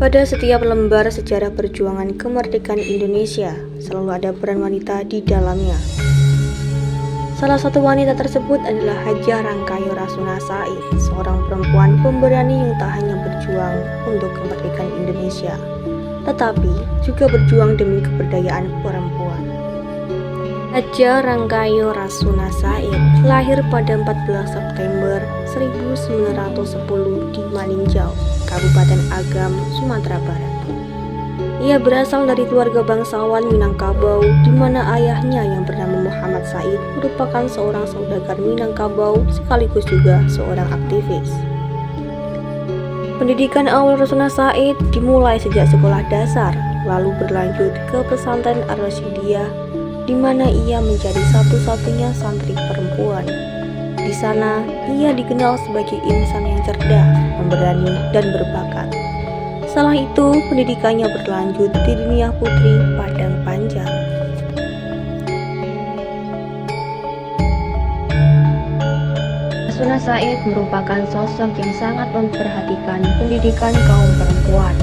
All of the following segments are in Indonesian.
Pada setiap lembar sejarah perjuangan kemerdekaan Indonesia, selalu ada peran wanita di dalamnya. Salah satu wanita tersebut adalah Hajah Rangkayo Rasuna Said, seorang perempuan pemberani yang tak hanya berjuang untuk kemerdekaan Indonesia, tetapi juga berjuang demi keberdayaan perempuan. Hajah Rangkayo Rasuna Said lahir pada 14 September 1910 di Maninjau, Kabupaten Agam, Sumatera Barat. Ia berasal dari keluarga bangsawan Minangkabau, di mana ayahnya yang bernama Muhammad Said merupakan seorang saudagar Minangkabau sekaligus juga seorang aktivis. Pendidikan awal Rasuna Said dimulai sejak sekolah dasar, lalu berlanjut ke pesantren Ar-Rasyidiyah, di mana ia menjadi satu-satunya santri perempuan. Di sana, ia dikenal sebagai insan yang cerdas, pemberani, dan berbakat. Setelah itu, pendidikannya berlanjut di Diniyah Putri Padang Panjang. Rasuna Said merupakan sosok yang sangat memperhatikan pendidikan kaum perempuan.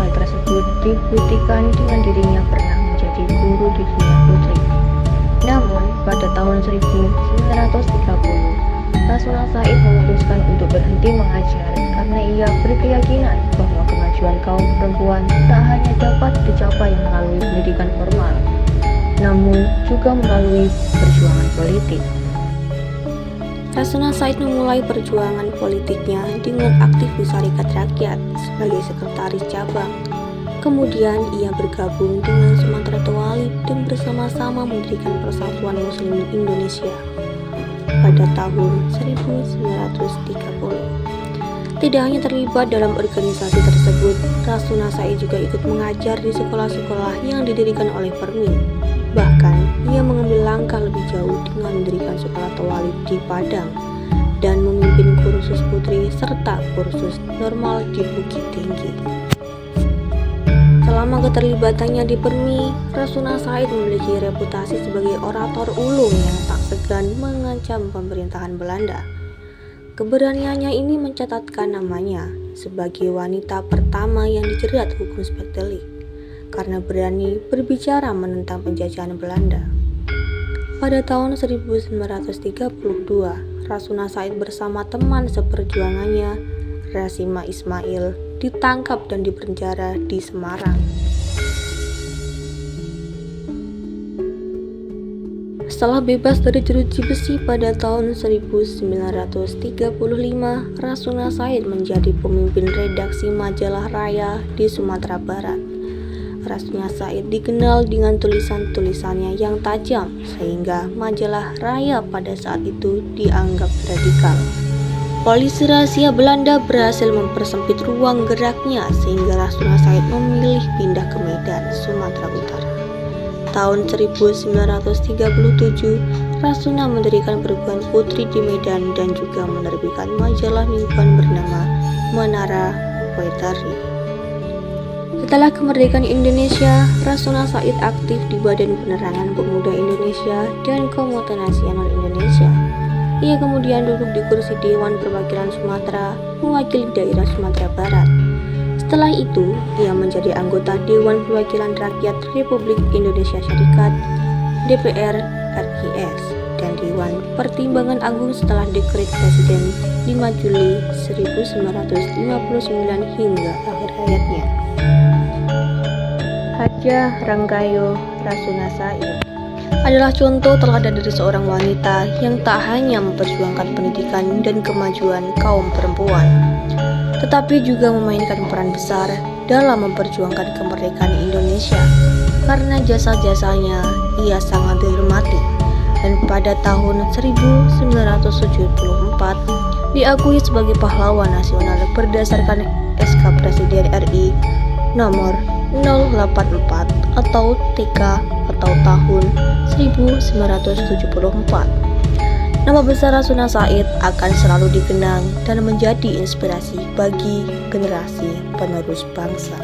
Hal tersebut dibuktikan dengan dirinya pernah menjadi guru di Diniyah Putri. Namun, pada tahun 1930, Rasuna Said memutuskan untuk berhenti mengajar karena ia berkeyakinan bahwa kemajuan kaum perempuan tak hanya dapat dicapai melalui pendidikan formal, namun juga melalui perjuangan politik. Rasuna Said memulai perjuangan politiknya dengan aktif di Sarekat Rakyat sebagai sekretaris cabang. Kemudian ia bergabung dengan Sumatera Tawalib dan bersama-sama mendirikan Persatuan Muslimin Indonesia pada tahun 1930. Tidak hanya terlibat dalam organisasi tersebut, Rasuna Said juga ikut mengajar di sekolah-sekolah yang didirikan oleh Permi. Bahkan, ia mengambil langkah lebih jauh dengan mendirikan sekolah Tawalib di Padang dan memimpin kursus putri serta kursus normal di Bukit Tinggi. Selama keterlibatannya di Permi, Rasuna Said memiliki reputasi sebagai orator ulung yang tak segan mengancam pemerintahan Belanda. Keberaniannya ini mencatatkan namanya sebagai wanita pertama yang dijerat hukum spek-delik karena berani berbicara menentang penjajahan Belanda. Pada tahun 1932, Rasuna Said bersama teman seperjuangannya, Rasima Ismail, ditangkap dan dipenjara di Semarang. Setelah bebas dari jeruji besi pada tahun 1935, Rasuna Said menjadi pemimpin redaksi majalah Raya di Sumatera Barat. Rasuna Said dikenal dengan tulisan-tulisannya yang tajam, sehingga majalah Raya pada saat itu dianggap radikal. Polisi rahasia Belanda berhasil mempersempit ruang geraknya sehingga Rasuna Said memilih pindah ke Medan, Sumatera Utara. Tahun 1937, Rasuna mendirikan perguruan putri di Medan dan juga menerbitkan majalah mingguan bernama Menara Poetry. Setelah kemerdekaan Indonesia, Rasuna Said aktif di Badan Penerangan Pemuda Indonesia dan Komite Nasional Indonesia. Ia kemudian duduk di kursi Dewan Perwakilan Sumatera, mewakili daerah Sumatera Barat. Setelah itu, ia menjadi anggota Dewan Perwakilan Rakyat Republik Indonesia Syarikat (DPR RIS) dan Dewan Pertimbangan Agung setelah dekret Presiden 5 Juli 1959 hingga akhir hayatnya. Hajah Rangkayo Rasuna Said adalah contoh teladan dari seorang wanita yang tak hanya memperjuangkan pendidikan dan kemajuan kaum perempuan, tetapi juga memainkan peran besar dalam memperjuangkan kemerdekaan Indonesia. Karena jasa-jasanya, ia sangat dihormati dan pada tahun 1974 diakui sebagai pahlawan nasional berdasarkan SK Presiden RI nomor 084 atau TK atau tahun 1974. Nama besar Rasuna Said akan selalu dikenang dan menjadi inspirasi bagi generasi penerus bangsa.